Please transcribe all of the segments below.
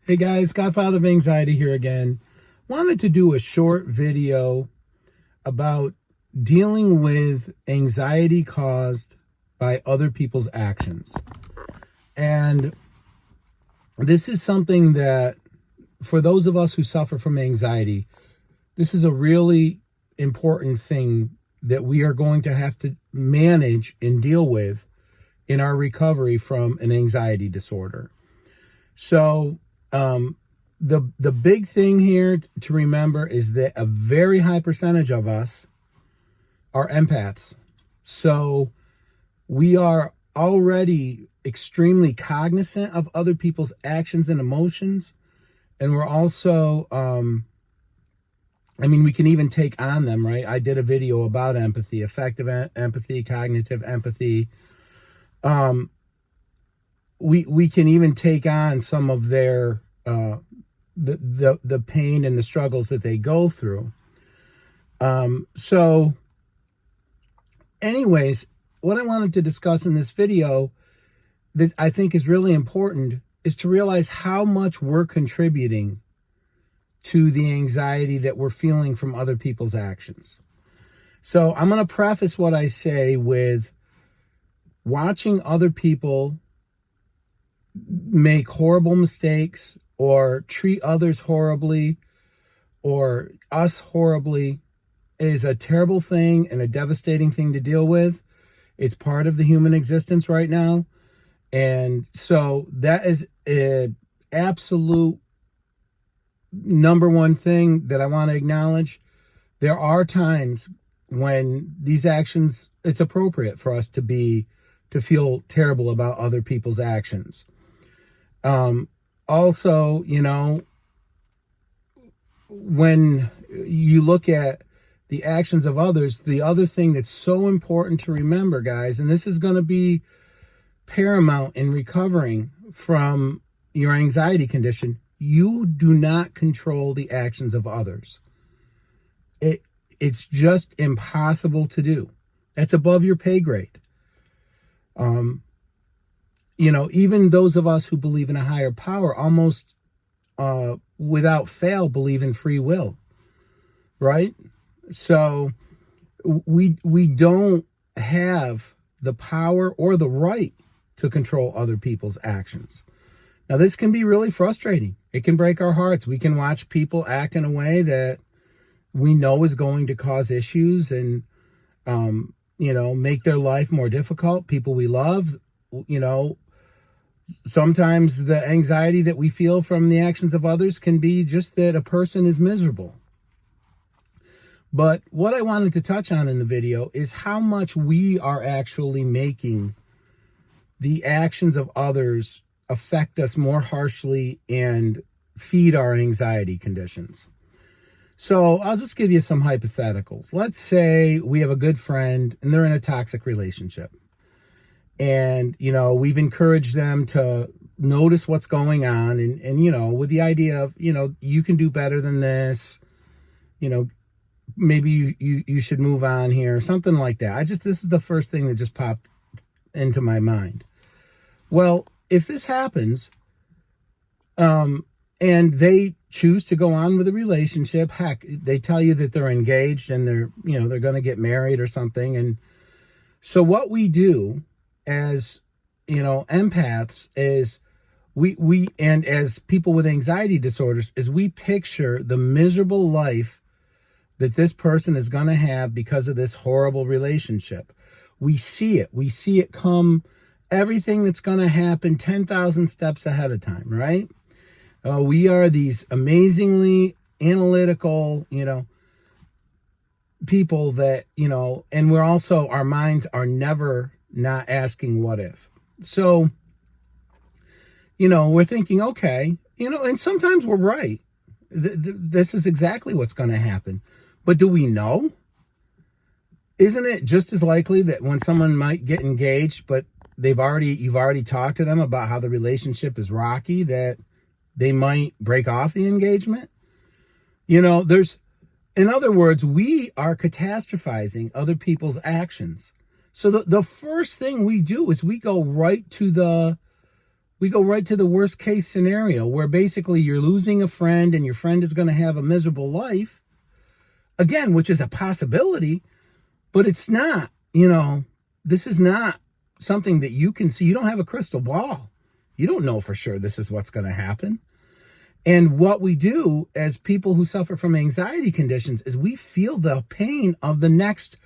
Hey guys, Godfather of Anxiety here again. Wanted to do a short video about dealing with anxiety caused by other people's actions. And this is something that, for those of us who suffer from anxiety, this is a really important thing that we are going to have to manage and deal with in our recovery from an anxiety disorder. So, the big thing here to remember is that a very high percentage of us are empaths. So we are already extremely cognizant of other people's actions and emotions. And we're also, we can even take on them, right? I did a video about empathy, effective empathy, cognitive empathy. We can even take on some of their the pain and the struggles that they go through. So anyways, what I wanted to discuss in this video that I think is really important is to realize how much we're contributing to the anxiety that we're feeling from other people's actions. So I'm going to preface what I say with watching other people make horrible mistakes or treat others horribly or us horribly is a terrible thing and a devastating thing to deal with. It's part of the human existence right now. And so that is an absolute number one thing that I want to acknowledge. There are times when these actions, it's appropriate for us to feel terrible about other people's actions. Also, when you look at the actions of others, the other thing that's so important to remember, guys, and this is going to be paramount in recovering from your anxiety condition, you do not control the actions of others. It's just impossible to do. That's above your pay grade. Even those of us who believe in a higher power almost without fail believe in free will, right? So we don't have the power or the right to control other people's actions. Now, this can be really frustrating. It can break our hearts. We can watch people act in a way that we know is going to cause issues and, make their life more difficult. People we love, sometimes the anxiety that we feel from the actions of others can be just that a person is miserable. But what I wanted to touch on in the video is how much we are actually making the actions of others affect us more harshly and feed our anxiety conditions. So I'll just give you some hypotheticals. Let's say we have a good friend and they're in a toxic relationship. And, we've encouraged them to notice what's going on and with the idea of, you can do better than this, maybe you should move on here, something like that. This is the first thing that just popped into my mind. Well, if this happens, and they choose to go on with the relationship, heck, they tell you that they're engaged and they're going to get married or something. And so what we do as, empaths is we and as people with anxiety disorders is we picture the miserable life that this person is going to have because of this horrible relationship. We see it come, everything that's going to happen 10,000 steps ahead of time, right? We are these amazingly analytical, people that, and we're also, our minds are never not asking what if. So, we're thinking, okay, and sometimes we're right. This is exactly what's going to happen. But do we know? Isn't it just as likely that when someone might get engaged, but you've already talked to them about how the relationship is rocky, that they might break off the engagement? In other words, we are catastrophizing other people's actions. So the first thing we do is we go right to the We go right to the worst case scenario where basically you're losing a friend and your friend is going to have a miserable life. Again, which is a possibility, but it's not, this is not something that you can see. You don't have a crystal ball. You don't know for sure this is what's going to happen. And what we do as people who suffer from anxiety conditions is we feel the pain of the next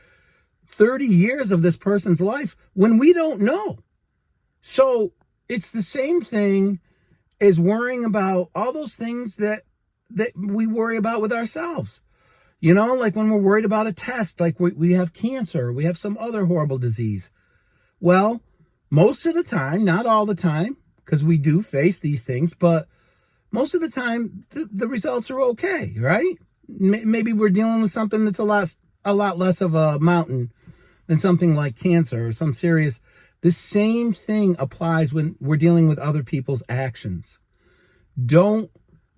30 years of this person's life when we don't know. So it's the same thing as worrying about all those things that we worry about with ourselves. Like when we're worried about a test, like we have cancer, we have some other horrible disease. Well, most of the time, not all the time, because we do face these things, but most of the time, the results are okay, right? Maybe we're dealing with something that's a lot less of a mountain than something like cancer or some serious. The same thing applies when we're dealing with other people's actions. Don't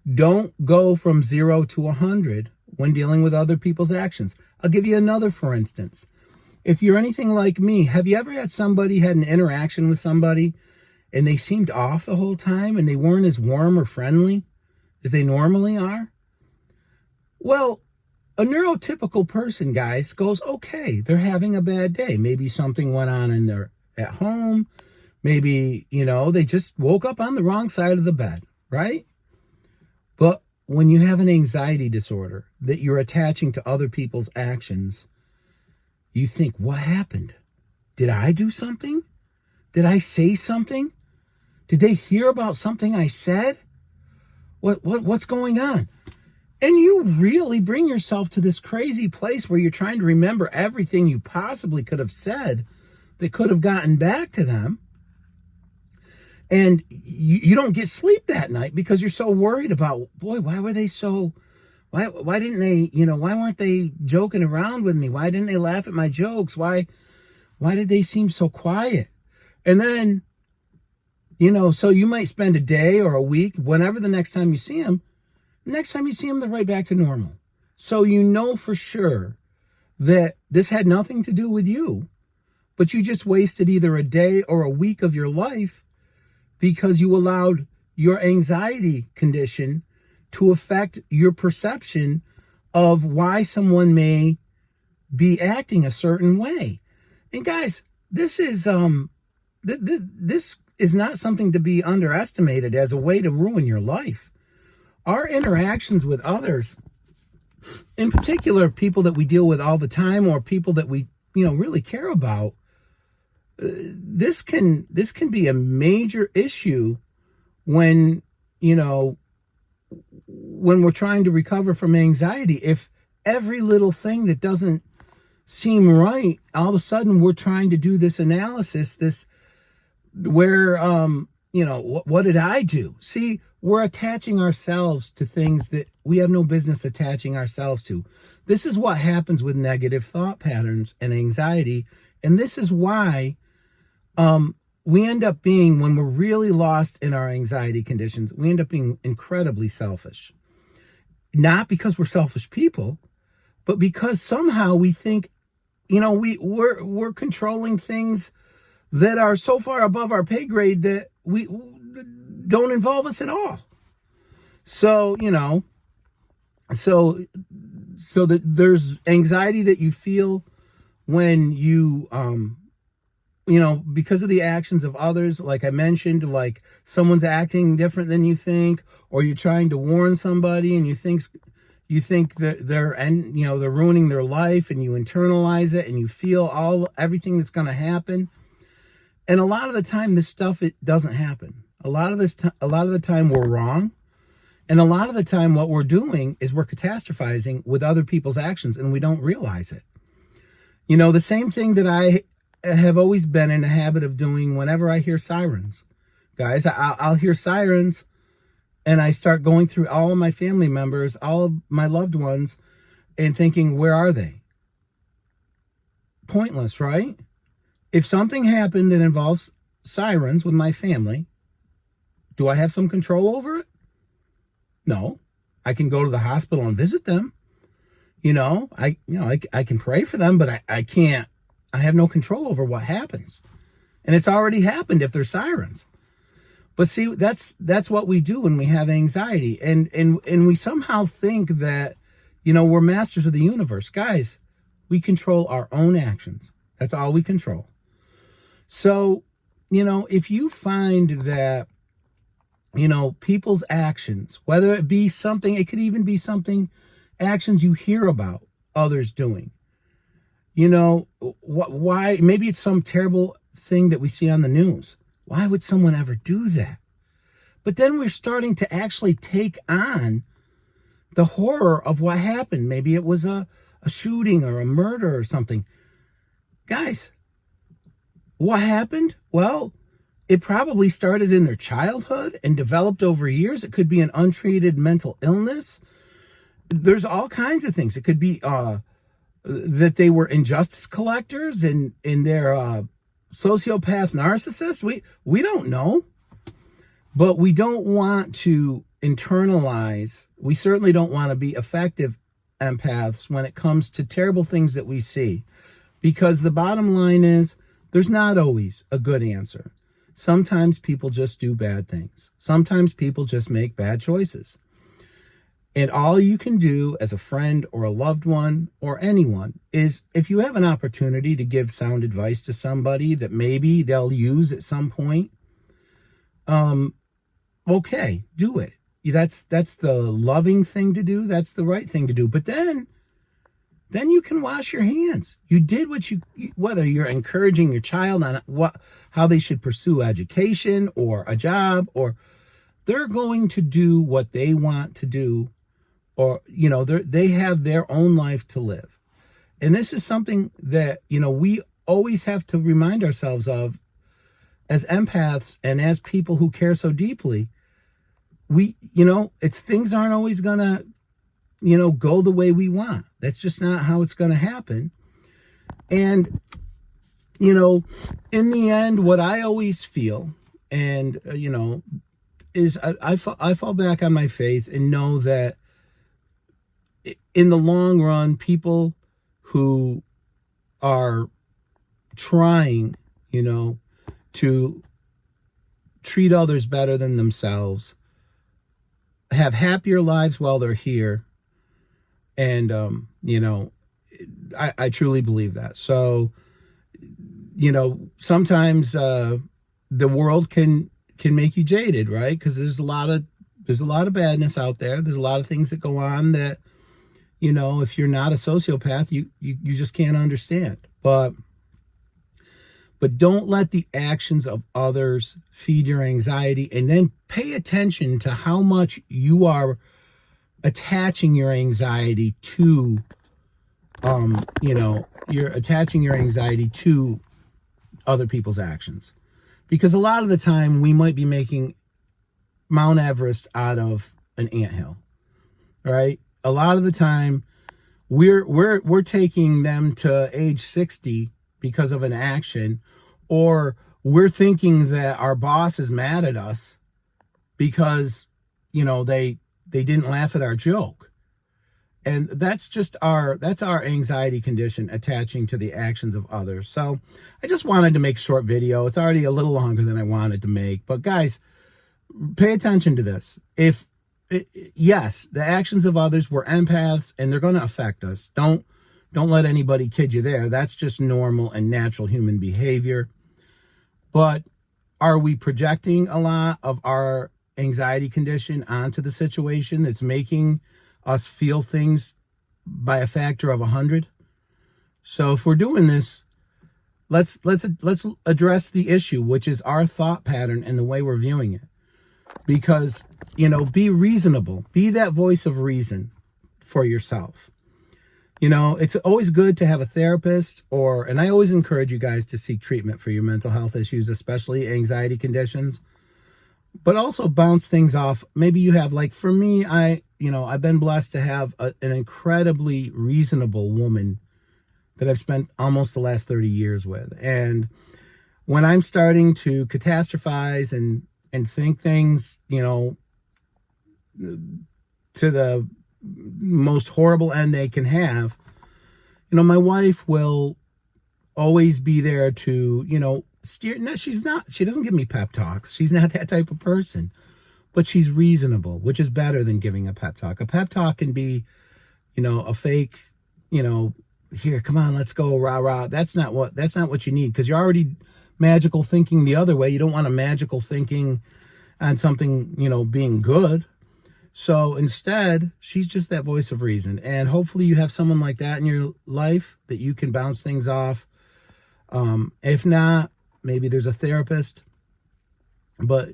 go from 0 to 100 when dealing with other people's actions. I'll give you another, for instance. If you're anything like me, have you ever had an interaction with somebody and they seemed off the whole time and they weren't as warm or friendly as they normally are? Well, a neurotypical person, guys, goes, okay, they're having a bad day. Maybe something went on at home. Maybe, they just woke up on the wrong side of the bed, right? But when you have an anxiety disorder that you're attaching to other people's actions, you think, what happened? Did I do something? Did I say something? Did they hear about something I said? What's going on? And you really bring yourself to this crazy place where you're trying to remember everything you possibly could have said that could have gotten back to them. And you don't get sleep that night because you're so worried about, boy, why were they so, why didn't they, why weren't they joking around with me? Why didn't they laugh at my jokes? Why did they seem so quiet? And then, so you might spend a day or a week, whenever the next time you see them, they're right back to normal. So for sure that this had nothing to do with you, but you just wasted either a day or a week of your life because you allowed your anxiety condition to affect your perception of why someone may be acting a certain way. And guys, this is this is not something to be underestimated as a way to ruin your life. Our interactions with others, in particular people that we deal with all the time or people that we really care about, this can be a major issue when we're trying to recover from anxiety. If every little thing that doesn't seem right, all of a sudden we're trying to do this analysis, where what did I do? See, we're attaching ourselves to things that we have no business attaching ourselves to. This is what happens with negative thought patterns and anxiety. And this is why we end up being, when we're really lost in our anxiety conditions, we end up being incredibly selfish. Not because we're selfish people, but because somehow we think, we're controlling things that are so far above our pay grade that we don't involve us at all. So, so that there's anxiety that you feel when you, because of the actions of others, like I mentioned, like someone's acting different than you think, or you're trying to warn somebody and you think that they're ruining their life, and you internalize it and you feel everything that's going to happen. And a lot of the time, this stuff, it doesn't happen. A lot of the time we're wrong. And a lot of the time what we're doing is we're catastrophizing with other people's actions and we don't realize it. The same thing that I have always been in the habit of doing whenever I hear sirens. Guys, I'll hear sirens and I start going through all of my family members, all of my loved ones, and thinking, where are they? Pointless, right? If something happened that involves sirens with my family, do I have some control over it? No. I can go to the hospital and visit them. I can pray for them, but I can't. I have no control over what happens. And it's already happened if there's sirens. But see, that's what we do when we have anxiety. And we somehow think that, we're masters of the universe. Guys, we control our own actions. That's all we control. So, if you find that, people's actions, whether it be something, it could even be something, actions you hear about others doing, why, maybe it's some terrible thing that we see on the news. Why would someone ever do that? But then we're starting to actually take on the horror of what happened. Maybe it was a shooting or a murder or something. Guys, what happened? Well, it probably started in their childhood and developed over years. It could be an untreated mental illness. There's all kinds of things. It could be that they were injustice collectors and they're sociopath narcissists. We don't know. But we don't want to internalize. We certainly don't want to be effective empaths when it comes to terrible things that we see. Because the bottom line is, there's not always a good answer. Sometimes people just do bad things. Sometimes people just make bad choices. And all you can do as a friend or a loved one or anyone is, if you have an opportunity to give sound advice to somebody that maybe they'll use at some point, okay, do it. That's the loving thing to do. That's the right thing to do. But then you can wash your hands. You did what whether you're encouraging your child on how they should pursue education or a job, or they're going to do what they want to do, or, they have their own life to live. And this is something that, we always have to remind ourselves of as empaths and as people who care so deeply. Things aren't always gonna, go the way we want. That's just not how it's gonna happen. And, in the end, what I always feel, and, is I fall back on my faith and know that in the long run, people who are trying, to treat others better than themselves have happier lives while they're here. And, I truly believe that. So, sometimes the world can make you jaded, right? Because there's a lot of badness out there. There's a lot of things that go on that, if you're not a sociopath, you just can't understand. But don't let the actions of others feed your anxiety, and then pay attention to how much you are attaching your anxiety to, you're attaching your anxiety to other people's actions. Because a lot of the time we might be making Mount Everest out of an anthill, right? A lot of the time we're taking them to age 60 because of an action, or we're thinking that our boss is mad at us because, they didn't laugh at our joke. And that's our anxiety condition, attaching to the actions of others. So I just wanted to make a short video. It's already a little longer than I wanted to make, but guys, pay attention to this. Yes, the actions of others, we're empaths and they're going to affect us. Don't let anybody kid you there. That's just normal and natural human behavior. But are we projecting a lot of our anxiety condition onto the situation that's making us feel things by a factor of 100? So if we're doing this, let's address the issue, which is our thought pattern and the way we're viewing it. Because, be reasonable. Be that voice of reason for yourself. It's always good to have a therapist, and I always encourage you guys to seek treatment for your mental health issues, especially anxiety conditions, but also bounce things off. Maybe you have, like for me, I've been blessed to have an incredibly reasonable woman that I've spent almost the last 30 years with. And when I'm starting to catastrophize and think things, to the most horrible end they can have, my wife will always be there to, steer. No, she's not. She doesn't give me pep talks. She's not that type of person. But she's reasonable, which is better than giving a pep talk. A pep talk can be, a fake, here, come on, let's go, rah, rah. That's not what you need, because you're already magical thinking the other way. You don't want a magical thinking on something, being good. So instead, she's just that voice of reason. And hopefully you have someone like that in your life that you can bounce things off. If not, maybe there's a therapist. But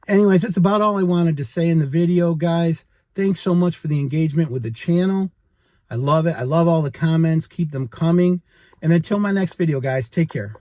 anyways, that's about all I wanted to say in the video, guys. Thanks so much for the engagement with the channel. I love it. I love all the comments. Keep them coming. And until my next video, guys, take care.